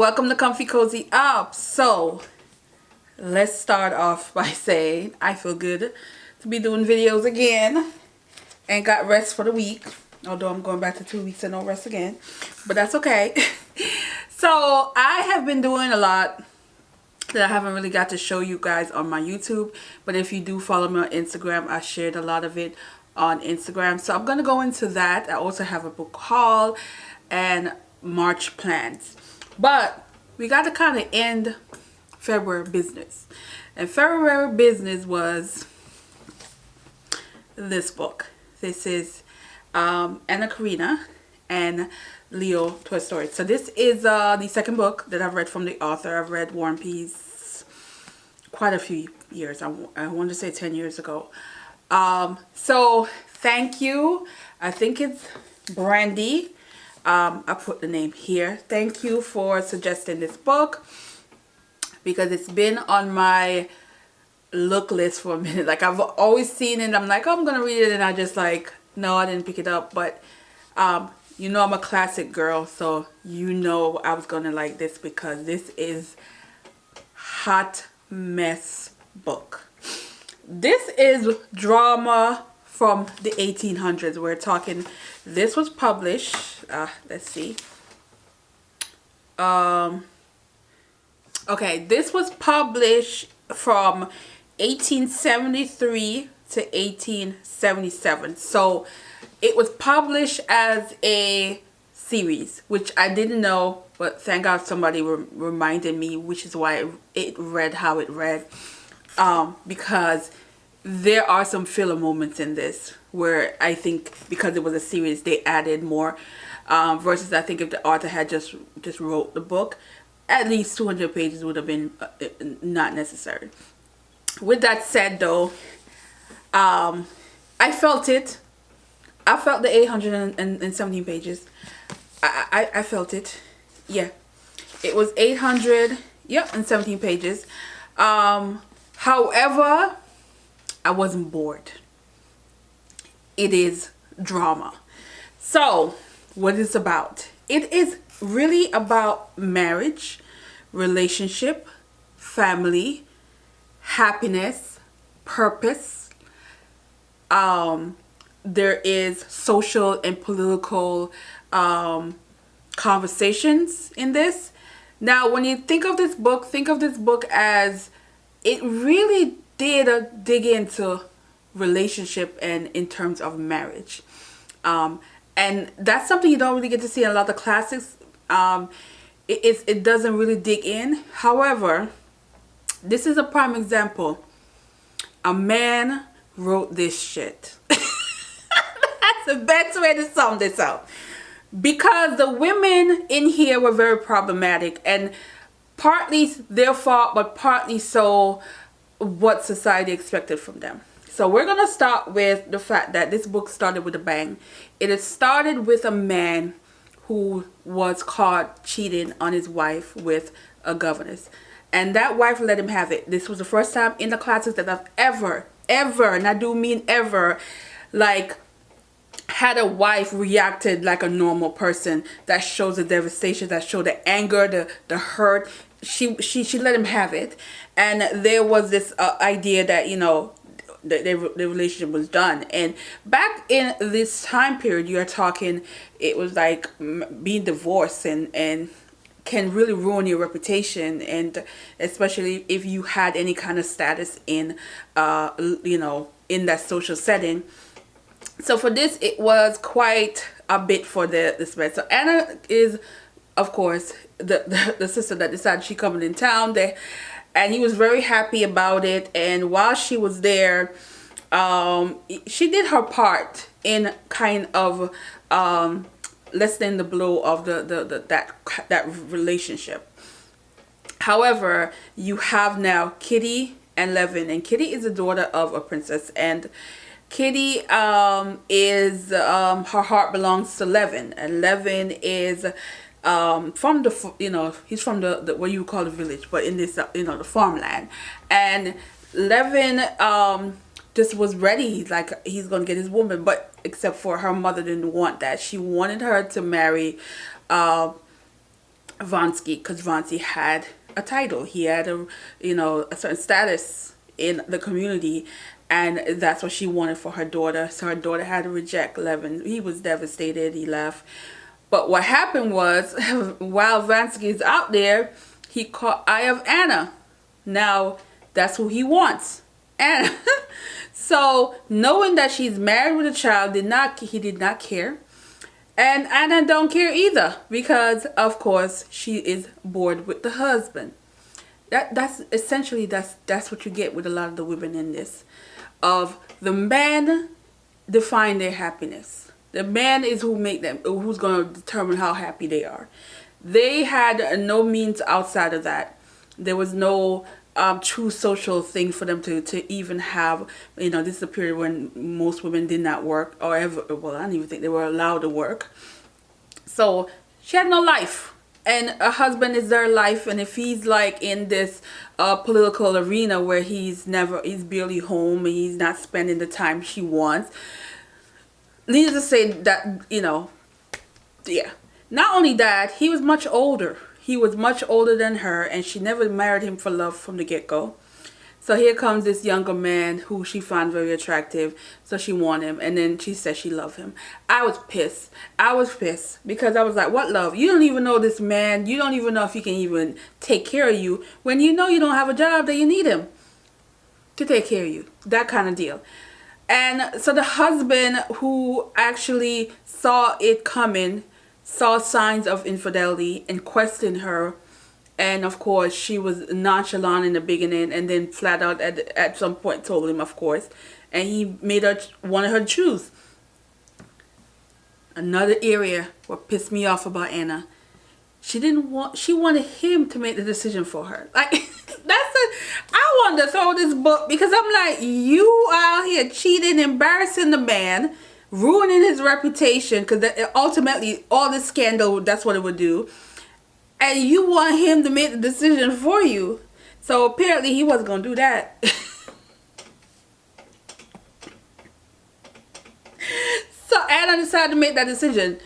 welcome to Comfy Cozy Up. So let's start off by saying I feel good to be doing videos again and got rest for the week, although I'm going back to 2 weeks and no rest again, but that's okay. So I have been doing a lot that I haven't really got to show you guys on my YouTube, but if you do follow me on Instagram, I shared a lot of it on Instagram, so I'm gonna go into that. I also have a book haul and March plans, but we got to kind of end February business, and February business was this book. This is Anna Karenina and Leo Tolstoy. So this is the second book that I've read from the author. I've read War and Peace quite a few years. I want to say 10 years ago. So thank you. I think it's Brandy. I put the name here. Thank you for suggesting this book, because it's been on my look list for a minute. Like, I've always seen it. I'm like, oh, I'm gonna read it, and I just like, no, I didn't pick it up. But you know, I'm a classic girl, so you know I was gonna like this, because this is hot mess book. This is drama from the 1800s. We're talking, this was published, let's see. Okay, this was published from 1873 to 1877. So it was published as a series, which I didn't know, but thank God somebody reminded me, which is why it read how it read. Because there are some filler moments in this where I think because it was a series, they added more, versus I think if the author had just wrote the book, at least 200 pages would have been not necessary. With that said, though, I felt it. I felt the 817 pages. I felt it. Yeah, it was 817 pages. However, I wasn't bored. It is drama. So what it's about? It is really about marriage, relationship, family, happiness, purpose. There is social and political conversations in this. Now, when you think of this book as it really did dig into relationship and in terms of marriage. And that's something you don't really get to see in a lot of classics. It doesn't really dig in. However, this is a prime example. A man wrote this shit. That's the best way to sum this up. Because the women in here were very problematic, and partly their fault, but partly so what society expected from them. So we're gonna start with the fact that this book started with a bang. It had started with a man who was caught cheating on his wife with a governess, and that wife let him have it. This was the first time in the classics that I've ever, and I do mean ever, like, had a wife reacted like a normal person. That shows the devastation, that showed the anger, the hurt. She let him have it, and there was this idea that, you know, the relationship was done. And back in this time period, you're talking, it was like being divorced and can really ruin your reputation, and especially if you had any kind of status in you know, in that social setting. So for this, it was quite a bit for this man. So Anna is, of course, the sister that decided she coming in town there, and he was very happy about it. And while she was there, she did her part in kind of lessening the blow of that relationship. However, you have now Kitty and Levin, and Kitty is the daughter of a princess, and Kitty is her heart belongs to Levin, and Levin is from the, you know, he's from the what you call the village, but in this, you know, the farmland. And Levin just was ready, like he's gonna get his woman, but except for her mother didn't want that. She wanted her to marry Vronsky, because Vronsky had a title. He had a certain status in the community, and that's what she wanted for her daughter. So her daughter had to reject Levin. He was devastated. He left. But what happened was, while Vronsky's out there, he caught eye of Anna. Now, that's who he wants, Anna. So, knowing that she's married with a child, he did not care. And Anna don't care either, because of course she is bored with the husband. That's essentially that's what you get with a lot of the women in this. Of the man define their happiness. The man is who's going to determine how happy they are. They had no means outside of that. There was no true social thing for them to even have. This is a period when most women did not work, or ever. Well, I don't even think they were allowed to work. So she had no life, and a husband is their life. And if he's like in this political arena where he's barely home, and he's not spending the time she wants, needless to say that yeah. Not only that, he was much older. He was much older than her, and she never married him for love from the get-go. So here comes this younger man who she found very attractive, so she wanted him, and then she said she loved him. I was pissed. Because I was like, what love? You don't even know this man. You don't even know if he can even take care of you when you know you don't have a job that you need him to take care of you. That kind of deal. And so the husband, who actually saw it coming, saw signs of infidelity and questioned her, and of course she was nonchalant in the beginning, and then flat out at some point told him, of course, and he made her wanted her to choose. Another area what pissed me off about Anna, she wanted him to make the decision for her. Like I wanted to throw this book, because I'm like, you out here cheating, embarrassing the man, ruining his reputation, because ultimately all this scandal, that's what it would do, and you want him to make the decision for you. So apparently he wasn't gonna do that. So Anna decided to make that decision.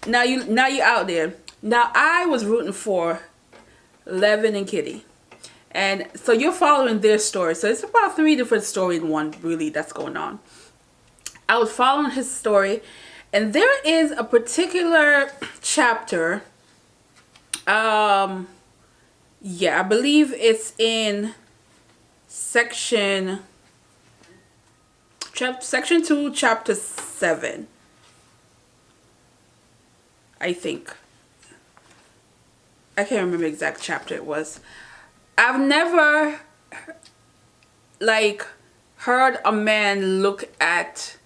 Now you out there. Now I was rooting for Levin and Kitty, and so you're following their story. So it's about 3 different stories in one, really, that's going on. I was following his story, and there is a particular chapter. Yeah, I believe it's in section 2, chapter 7. I think. I can't remember the exact chapter it was. I've never heard a man look at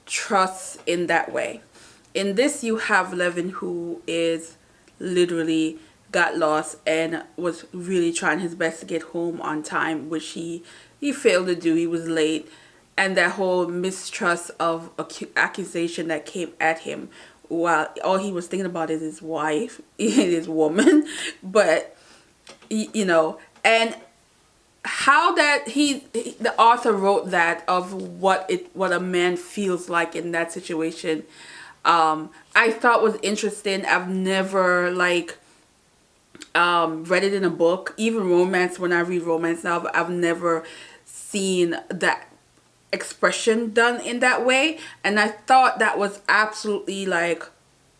trust in that way. In this, you have Levin, who is literally got lost and was really trying his best to get home on time, which he failed to do. He was late, and that whole mistrust of accusation that came at him, while all he was thinking about is his wife, his woman. But and how that the author wrote that, of what a man feels like in that situation, I thought was interesting. I've never read it in a book. Even romance, when I read romance now, I've never seen that expression done in that way, and I thought that was absolutely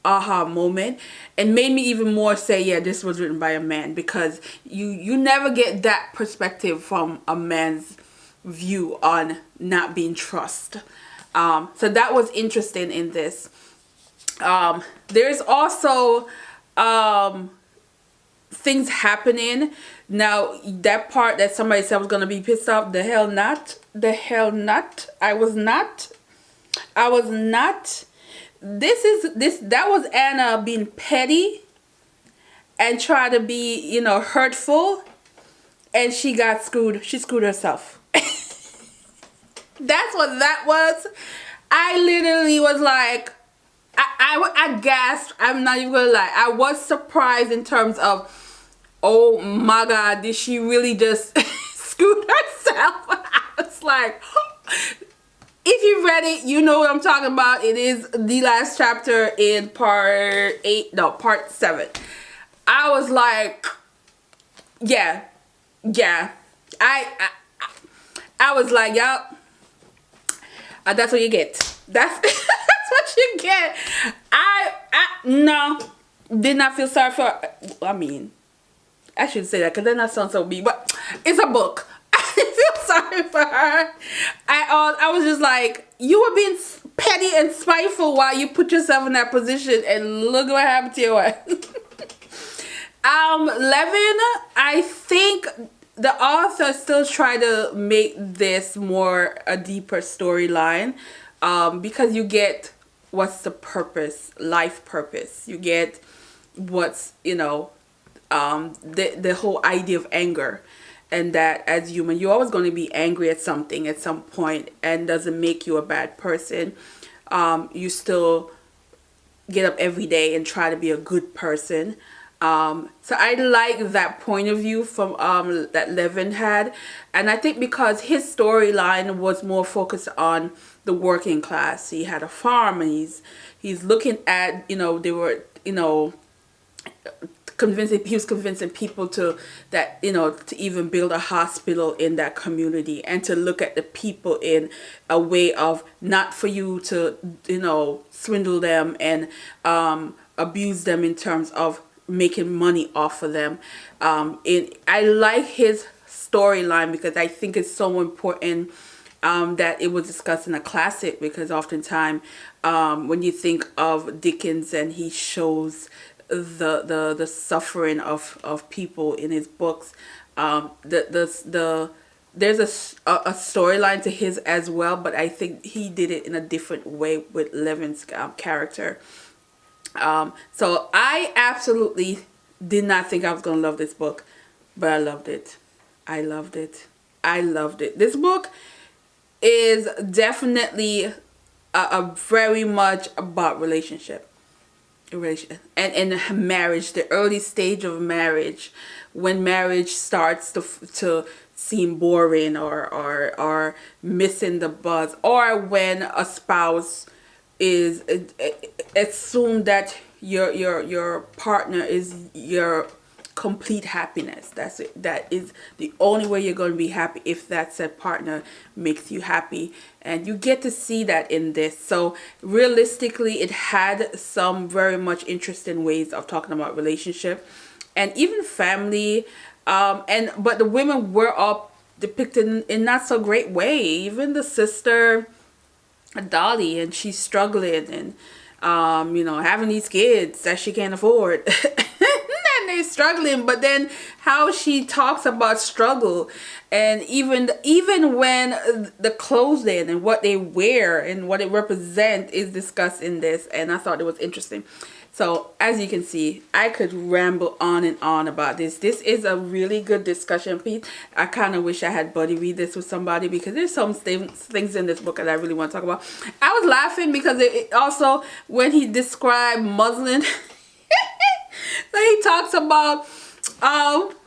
aha moment, and made me even more say, yeah, this was written by a man, because you never get that perspective from a man's view on not being trust. So that was interesting in this. There's also things happening. Now, that part that somebody said was going to be pissed off, the hell not. I was not. That was Anna being petty and try to be, hurtful, and she got screwed. She screwed herself. That's what that was. I literally was like, I gasped. I'm not even gonna lie. I was surprised in terms of, oh my God, did she really just screw herself? I was like, if you read it, you know what I'm talking about. It is the last chapter in part 7. I was like, yeah, yeah. I was like, yup. That's what you get. That's that's what you get. I no, did not feel sorry for. I mean, I should say that because then that sounds so mean. But it's a book. I didn't feel sorry for her. I was just like, you were being petty and spiteful while you put yourself in that position, and look what happened to your wife. Levin, I think the author still tried to make this more a deeper storyline, because you get what's the purpose, life purpose. You get what's, the whole idea of anger, and that as human, you're always going to be angry at something at some point, and doesn't make you a bad person. You still get up every day and try to be a good person. So I like that point of view from that Levin had, and I think because his storyline was more focused on the working class. He had a farm, and he's looking at, they were, he was convincing people to even build a hospital in that community, and to look at the people in a way of not for you to swindle them and abuse them in terms of making money off of them. I like his storyline because I think it's so important that it was discussed in a classic, because oftentimes when you think of Dickens and he shows the suffering of people in his books, there's a storyline to his as well, but I think he did it in a different way with Levin's character. So I absolutely did not think I was going to love this book, but I loved it. I loved it. I loved it. This book is definitely a very much about relationship and marriage, the early stage of marriage, when marriage starts to seem boring or missing the buzz, or when a spouse is assume that your partner is your complete happiness. That's it. That is the only way you're going to be happy, if that said partner makes you happy, and you get to see that in this. So realistically, it had some very much interesting ways of talking about relationship and even family, but the women were all depicted in not so great way. Even the sister Dolly, and she's struggling and having these kids that she can't afford. And they're struggling, but then how she talks about struggle, and even when the clothing and what they wear and what it represents is discussed in this, and I thought it was interesting. So as you can see, I could ramble on and on about this. This is a really good discussion piece. I kind of wish I had Buddy read this with somebody, because there's some things in this book that I really want to talk about. I was laughing because it also, when he described muslin, he talks about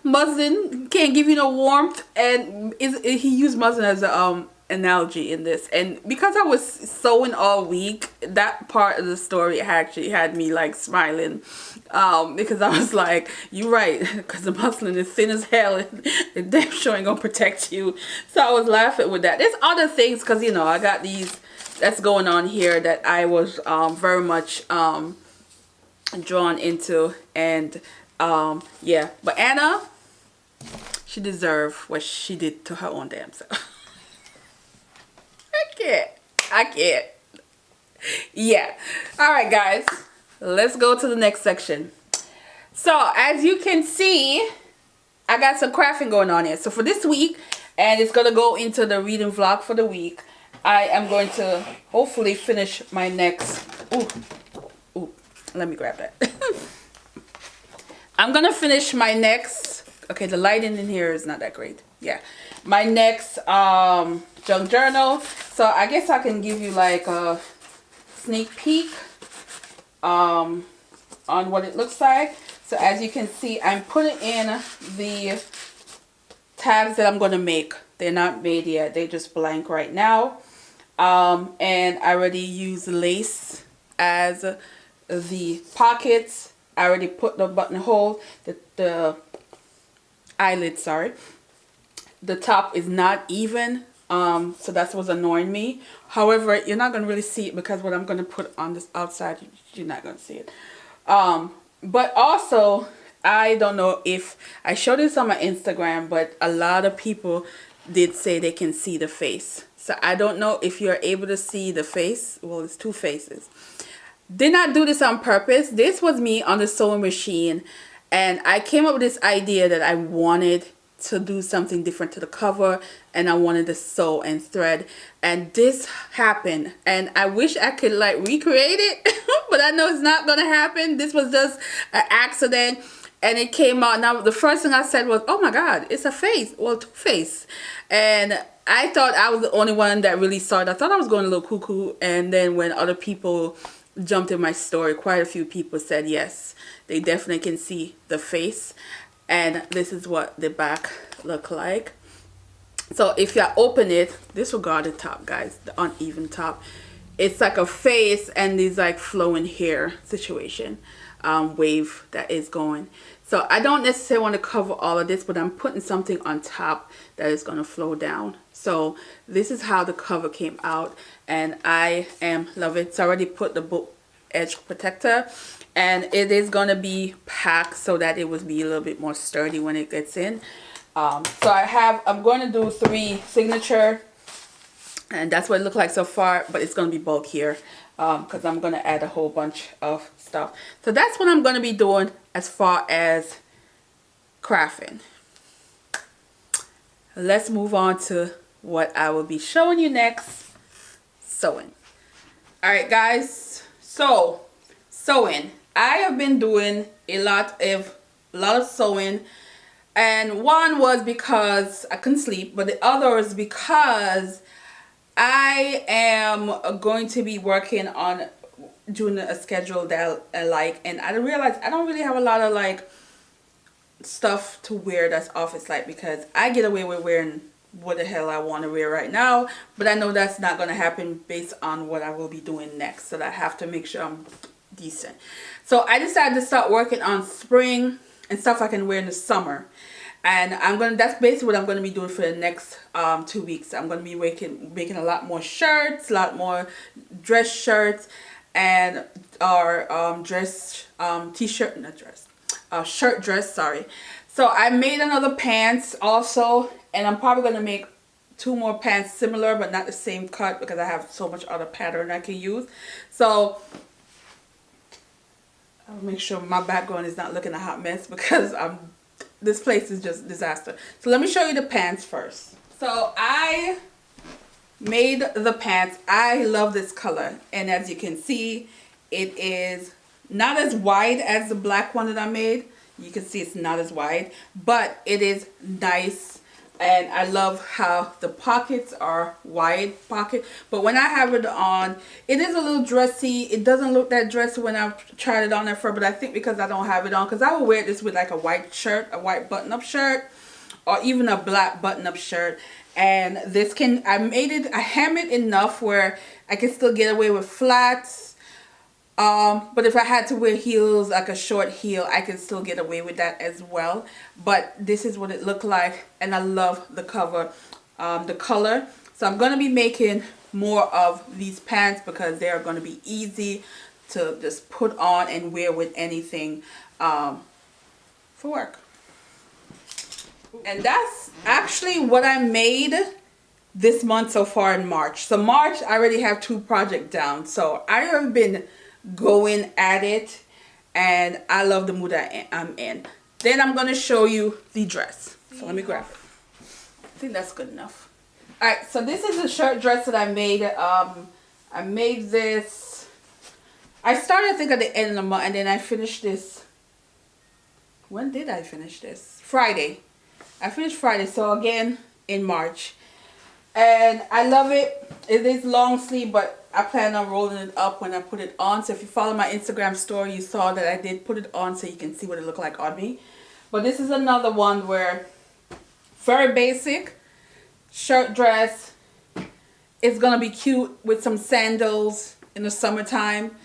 muslin can't give you no warmth, and he used muslin as a analogy in this, and because I was sewing all week, that part of the story actually had me like smiling, because I was like, you're right, because the muslin is thin as hell, and it damn sure ain't gonna protect you. So I was laughing with that. There's other things, because I got these that's going on here that I was very much drawn into, and yeah, but Anna, she deserved what she did to her own damn self. I can't. Yeah. All right, guys. Let's go to the next section. So, as you can see, I got some crafting going on here. So, for this week, and it's going to go into the reading vlog for the week, I am going to hopefully finish my next... Ooh. Let me grab that. I'm going to finish my next... Okay, the lighting in here is not that great. Yeah. My next junk journal. So I guess I can give you like a sneak peek on what it looks like. So as you can see, I'm putting in the tags that I'm going to make. They're not made yet. They're just blank right now. And I already used lace as the pockets. I already put the buttonhole, the eyelid, sorry. The top is not even, so that's what's annoying me. However, you're not going to really see it because what I'm going to put on this outside, you're not going to see it. But also, I don't know if I showed this on my Instagram, but a lot of people did say they can see the face. So I don't know if you're able to see the face. Well, it's two faces. Did not do this on purpose. This was me on the sewing machine, and I came up with this idea that I wanted to do something different to the cover, and I wanted to sew and thread, and this happened. And I wish I could like recreate it but I know it's not gonna happen. This was just an accident, and it came out. Now the first thing I said was, oh my god, it's a face. Well, two face. And I thought I was the only one that really saw it. I thought I was going a little cuckoo. And then when other people jumped in my story, quite a few people said yes, they definitely can see the face. And this is what the back look like. So if you open it, disregard the top, guys, the uneven top. It's like a face and these like flowing hair situation, wave that is going. So I don't necessarily want to cover all of this, but I'm putting something on top that is going to flow down. So this is how the cover came out, and I love it. So I already put the book edge protector, and it is going to be packed so that it would be a little bit more sturdy when it gets in. So I'm going to do 3 signature, and that's what it looks like so far, but it's going to be bulkier because I'm going to add a whole bunch of stuff. So that's what I'm going to be doing as far as crafting. Let's move on to what I will be showing you next, sewing. Alright guys, so sewing. I have been doing a lot of sewing, and one was because I couldn't sleep, but the other is because I am going to be working on doing a schedule that I like, and I realized I don't really have a lot of like stuff to wear that's office like, because I get away with wearing what the hell I want to wear right now, but I know that's not going to happen based on what I will be doing next, so that I have to make sure I'm decent. So I decided to start working on spring and stuff I can wear in the summer. And that's basically what I'm going to be doing for the next 2 weeks. I'm going to be making a lot more shirts, a lot more dress shirts, and our dress t-shirt, not dress, shirt dress, sorry. So I made another pants also, and I'm probably going to make 2 more pants similar but not the same cut because I have so much other pattern I can use. So I'll make sure my background is not looking a hot mess because this place is just disaster. So let me show you the pants first. So I made the pants. I love this color, and as you can see, it is not as wide as the black one that I made. You can see it's not as wide, but it is nice, and I love how the pockets are wide pocket. But when I have it on, it is a little dressy. It doesn't look that dressy when I've tried it on at first, but I think because I don't have it on, because I will wear this with like a white shirt, a white button-up shirt, or even a black button-up shirt. And this I hem it enough where I can still get away with flats. But if I had to wear heels, like a short heel, I can still get away with that as well. But this is what it looked like, and I love the cover, the color. So I'm going to be making more of these pants because they are going to be easy to just put on and wear with anything for work. And that's actually what I made this month so far in March. So March, I already have 2 projects down. So I have been going at it, and I love the mood I'm in. Then I'm going to show you the dress. So let me grab it. I think that's good enough. Alright, so this is a shirt dress that I made. I made this, I started I think at the end of the month, and then I finished this. When did I finish this? Friday. I finished Friday, so again in March. And I love it. It is long sleeve, but I plan on rolling it up when I put it on. So if you follow my Instagram story, you saw that I did put it on so you can see what it looked like on me. But this is another one where very basic shirt dress. It's going to be cute with some sandals in the summertime.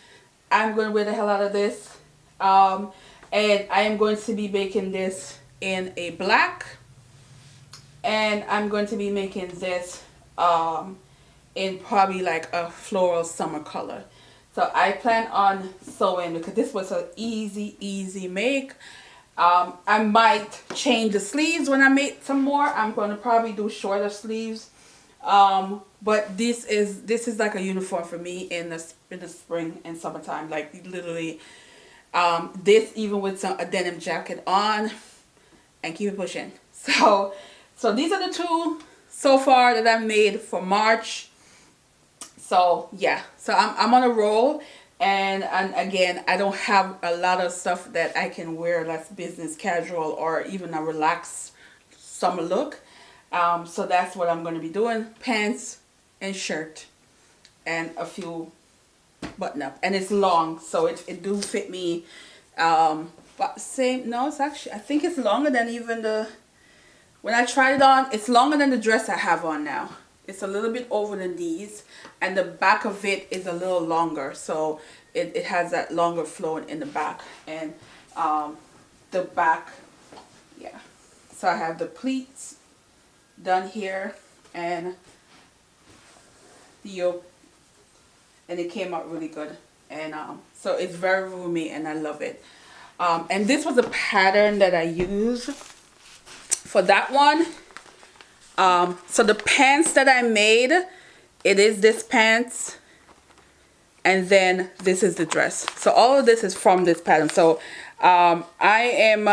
I'm going to wear the hell out of this. And I am going to be making this in a black, and I'm going to be making this in probably like a floral summer color. So I plan on sewing because this was an easy make. I might change the sleeves when I make some more. I'm going to probably do shorter sleeves. But this is like a uniform for me in the spring and summertime. Like literally, this even with a denim jacket on, and keep it pushing. So these are the two so far that I've made for March. So yeah, so I'm on a roll, and again, I don't have a lot of stuff that I can wear that's business casual or even a relaxed summer look. So that's what I'm going to be doing: pants and shirt and a few button up, and it's long, so it do fit me. But same, no, it's actually, I think it's longer than even when I tried it on, it's longer than the dress I have on now. It's a little bit over the knees, and the back of it is a little longer, so it has that longer flowing in the back. And the back, yeah. So I have the pleats done here, and the yoke, and it came out really good. And so it's very roomy, and I love it. And this was a pattern that I used for that one. So the pants that I made, it is this pants, and then this is the dress. So all of this is from this pattern. So I am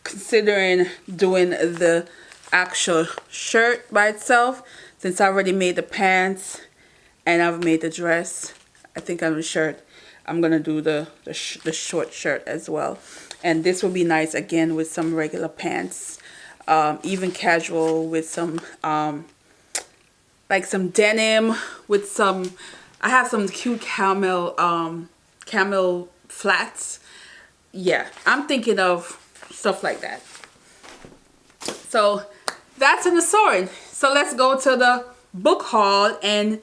considering doing the actual shirt by itself, since I already made the pants and I've made the dress. I think on the shirt I'm gonna do the short shirt as well, and this will be nice again with some regular pants. Even casual with some like some denim with some, I have some cute camel flats. Yeah, I'm thinking of stuff like that. So that's in the sewing. So let's go to the book haul and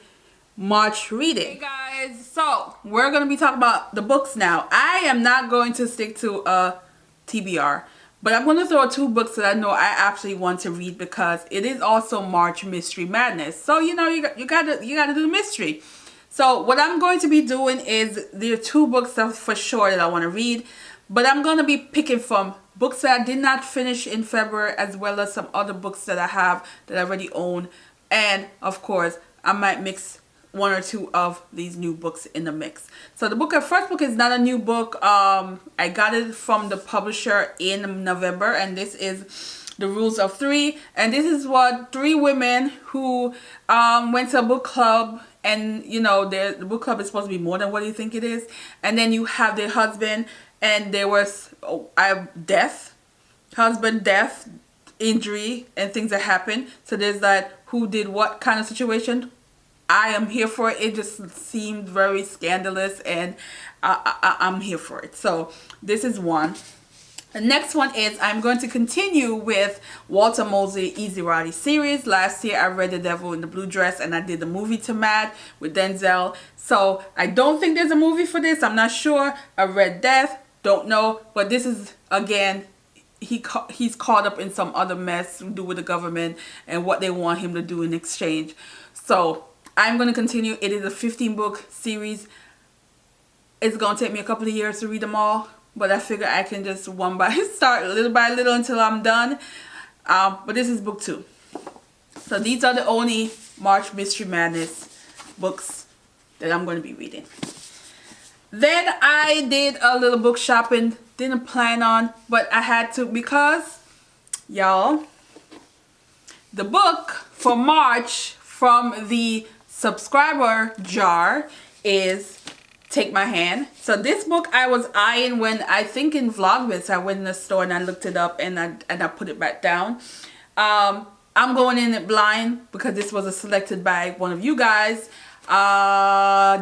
March reading. Hey guys, so we're gonna be talking about the books now. I am not going to stick to a TBR, but I'm going to throw two books that I know I actually want to read, because it is also March Mystery Madness. So, you know, you gotta do the mystery. So what I'm going to be doing is, there are two books that for sure that I want to read, but I'm going to be picking from books that I did not finish in February, as well as some other books that I have that I already own. And of course, I might mix one or two of these new books in the mix. So the first book is not a new book. I got it from the publisher in November, and this is The Rules of Three. And this is what three women who went to a book club, and you know, the book club is supposed to be more than what you think it is. And then you have their husband, and there was death, injury, and things that happen. So there's that who did what kind of situation. I am here for it. It just seemed very scandalous, and I'm here for it. So this is one. The next one is, I'm going to continue with Walter Mosley Easy series. Last year I read The Devil in the Blue Dress, and I did the movie to Matt with Denzel. So I don't think there's a movie for this. I'm not sure. I read Death. Don't know. But this is, again, he's caught up in some other mess to do with the government and what they want him to do in exchange. So I'm going to continue. It is a 15-book series. It's going to take me a couple of years to read them all, but I figure I can just start little by little until I'm done. But this is book 2. So these are the only March Mystery Madness books that I'm going to be reading. Then I did a little book shopping. Didn't plan on, but I had to, because, y'all, the book for March from the subscriber jar is Take My Hand. So this book I was eyeing when, I think in Vlogmas, I went in the store and I looked it up, and I put it back down. I'm going in it blind because this was selected by one of you guys.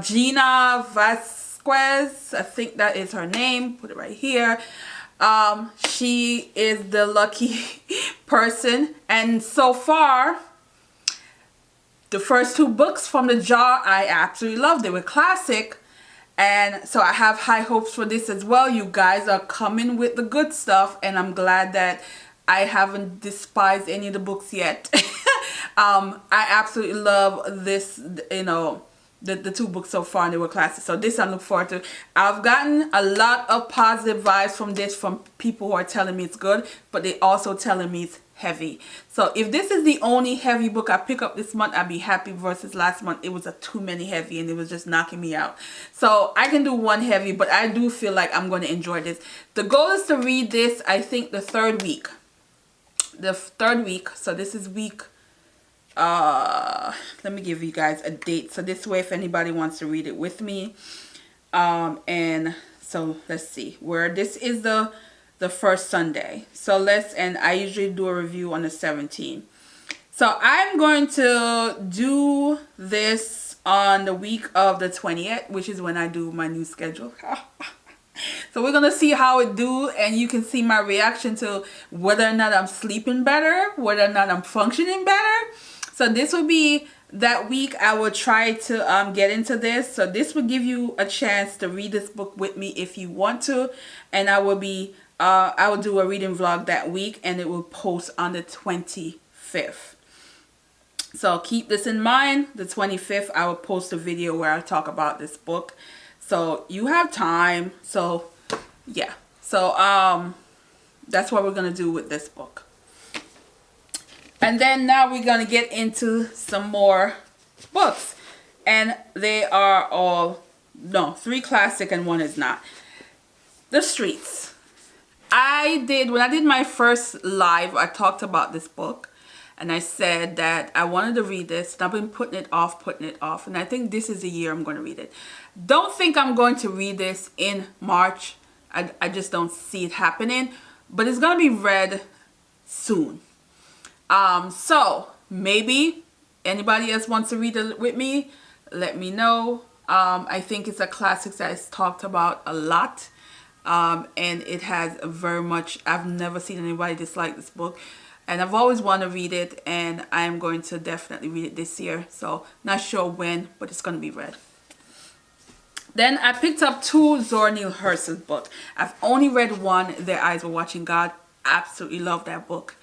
Gina Vasquez, I think that is her name. Put it right here. She is the lucky person, and so far the first 2 books from the jar I absolutely loved. They were classic, And so I have high hopes for this as well. You guys are coming with the good stuff, and I'm glad that I haven't despised any of the books yet. I absolutely love this, you know, the two books so far, and they were classics. So this I look forward to. I've gotten a lot of positive vibes from this from people who are telling me it's good, but they also telling me it's heavy. So if this is the only heavy book I pick up this month, I'd be happy, versus last month it was a too many heavy and it was just knocking me out. So I can do one heavy, but I do feel like I'm going to enjoy this. The goal is to read this, I think, the third week. So this is week, let me give you guys a date, so this way if anybody wants to read it with me. And so let's see, where this is the first Sunday. So and I usually do a review on the 17th. So I'm going to do this on the week of the 20th, which is when I do my new schedule. So we're gonna see how it do, and you can see my reaction to whether or not I'm sleeping better, whether or not I'm functioning better. So this will be that week I will try to get into this. So this will give you a chance to read this book with me if you want to, and I will do a reading vlog that week, and it will post on the 25th. So keep this in mind. The 25th I will post a video where I talk about this book. So you have time. So yeah. So that's what we're going to do with this book. And then now we're going to get into some more books. And they are all, no, 3 classic and 1 is not. The Streets. When I did my first live, I talked about this book. And I said that I wanted to read this. And I've been putting it off. And I think this is the year I'm going to read it. Don't think I'm going to read this in March. I just don't see it happening. But it's going to be read soon. So maybe anybody else wants to read it with me, let me know. I think it's a classic that is talked about a lot. And it has very much, I've never seen anybody dislike this book. And I've always wanted to read it, and I am going to definitely read it this year. So not sure when, but it's going to be read. Then I picked up 2 Zora Neale Hurston's books. I've only read 1, Their Eyes Were Watching God. Absolutely love that book.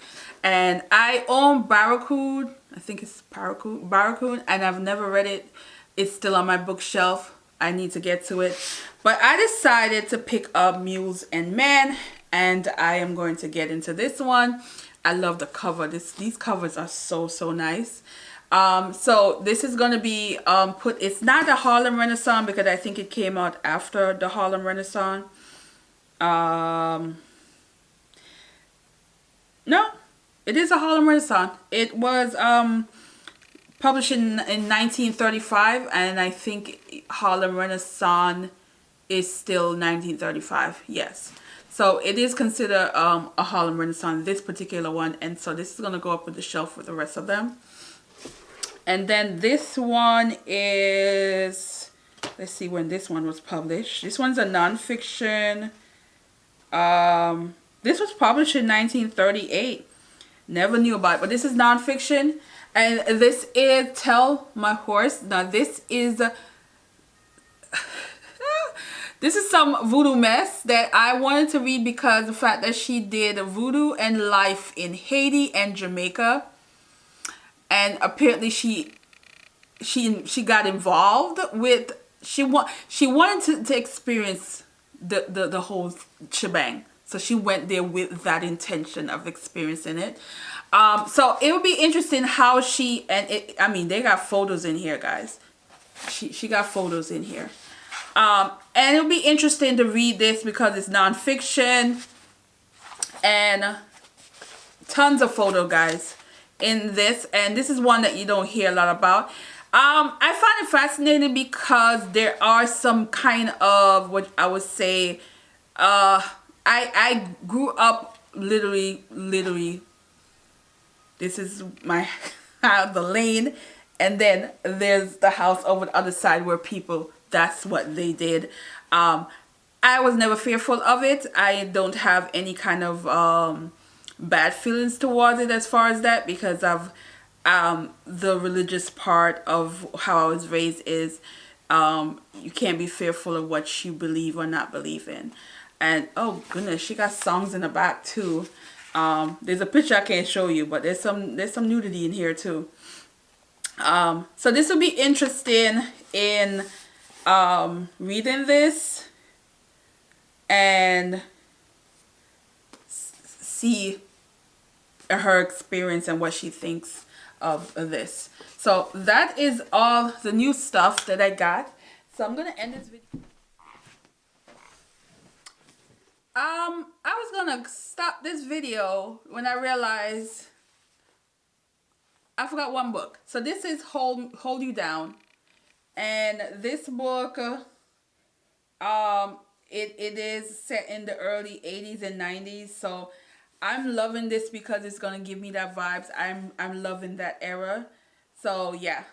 And I own Barracuda. I think it's Barracuda, and I've never read it. It's still on my bookshelf. I need to get to it. But I decided to pick up Mules and Men, and I am going to get into this one. I love the cover. These covers are so nice. So this is going to be it's not the Harlem Renaissance, because I think it came out after the Harlem Renaissance. No, it is a Harlem Renaissance. It was published in 1935, and I think Harlem Renaissance is still 1935. Yes. So it is considered a Harlem Renaissance, this particular one. And so this is going to go up with the shelf with the rest of them. And then this one is, let's see when this one was published. This one's a nonfiction. This was published in 1938. Never knew about it, but this is nonfiction. And this is Tell My Horse. Now this is... This is some voodoo mess that I wanted to read because the fact that she did voodoo and life in Haiti and Jamaica, and apparently she got involved with, she wanted to experience the whole shebang, so she went there with that intention of experiencing it. So it would be interesting how I mean, they got photos in here, guys. She got photos in here. And it'll be interesting to read this because it's nonfiction, and tons of photo, guys, in this. And this is one that you don't hear a lot about. I find it fascinating because there are some kind of, what I would say, I grew up literally, this is my the lane, and then there's the house over the other side where people, that's what they did. I was never fearful of it. I don't have any kind of bad feelings towards it as far as that, because of the religious part of how I was raised is You can't be fearful of what you believe or not believe in. And oh goodness, she got songs in the back too. There's a picture I can't show you, but there's some nudity in here too. So this will be interesting in reading this and see her experience and what she thinks of this. So that is all the new stuff that I got. So I'm gonna end this video. I was gonna stop this video when I realized I forgot one book. So this is Hold You Down, and this book, it is set in the early 80s and 90s. So I'm loving this because it's gonna give me that vibes. I'm loving that era. So yeah,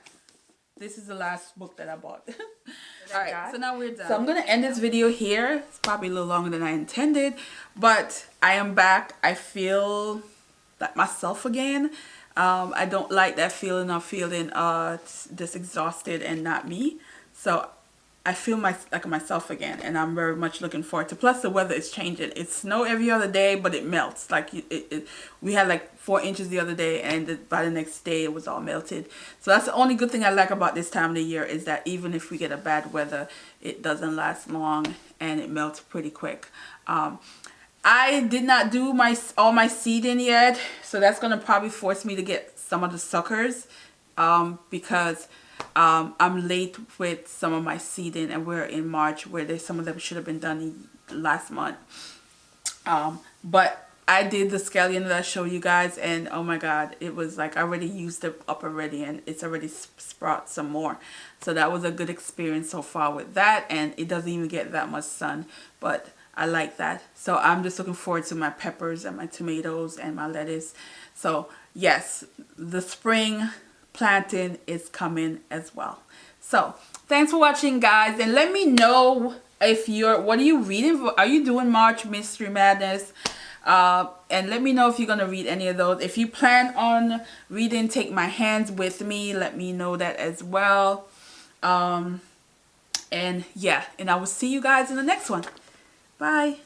this is the last book that I bought. Alright, so now we're done. So I'm gonna end this video here. It's probably a little longer than I intended, but I am back. I feel like myself again. I don't like that feeling of feeling just exhausted and not me. So I feel like myself again, and I'm very much looking forward to. Plus, the weather is changing. It snows every other day, but it melts. Like we had like 4 inches the other day, and by the next day, it was all melted. So that's the only good thing I like about this time of the year, is that even if we get a bad weather, it doesn't last long and it melts pretty quick. I did not do all my seeding yet, so that's gonna probably force me to get some of the suckers, because I'm late with some of my seeding, and we're in March, where some of them should have been done last month. But I did the scallion that I showed you guys, and oh my god, it was like I already used it up already, and it's already sprout some more. So that was a good experience so far with that, and it doesn't even get that much sun, but I like that. So I'm just looking forward to my peppers and my tomatoes and my lettuce. So yes, the spring planting is coming as well. So thanks for watching, guys, and let me know if what are you reading? Are you doing March Mystery Madness? And let me know if you're gonna read any of those. If you plan on reading Take My Hands with me, let me know that as well. And yeah, and I will see you guys in the next one. Bye.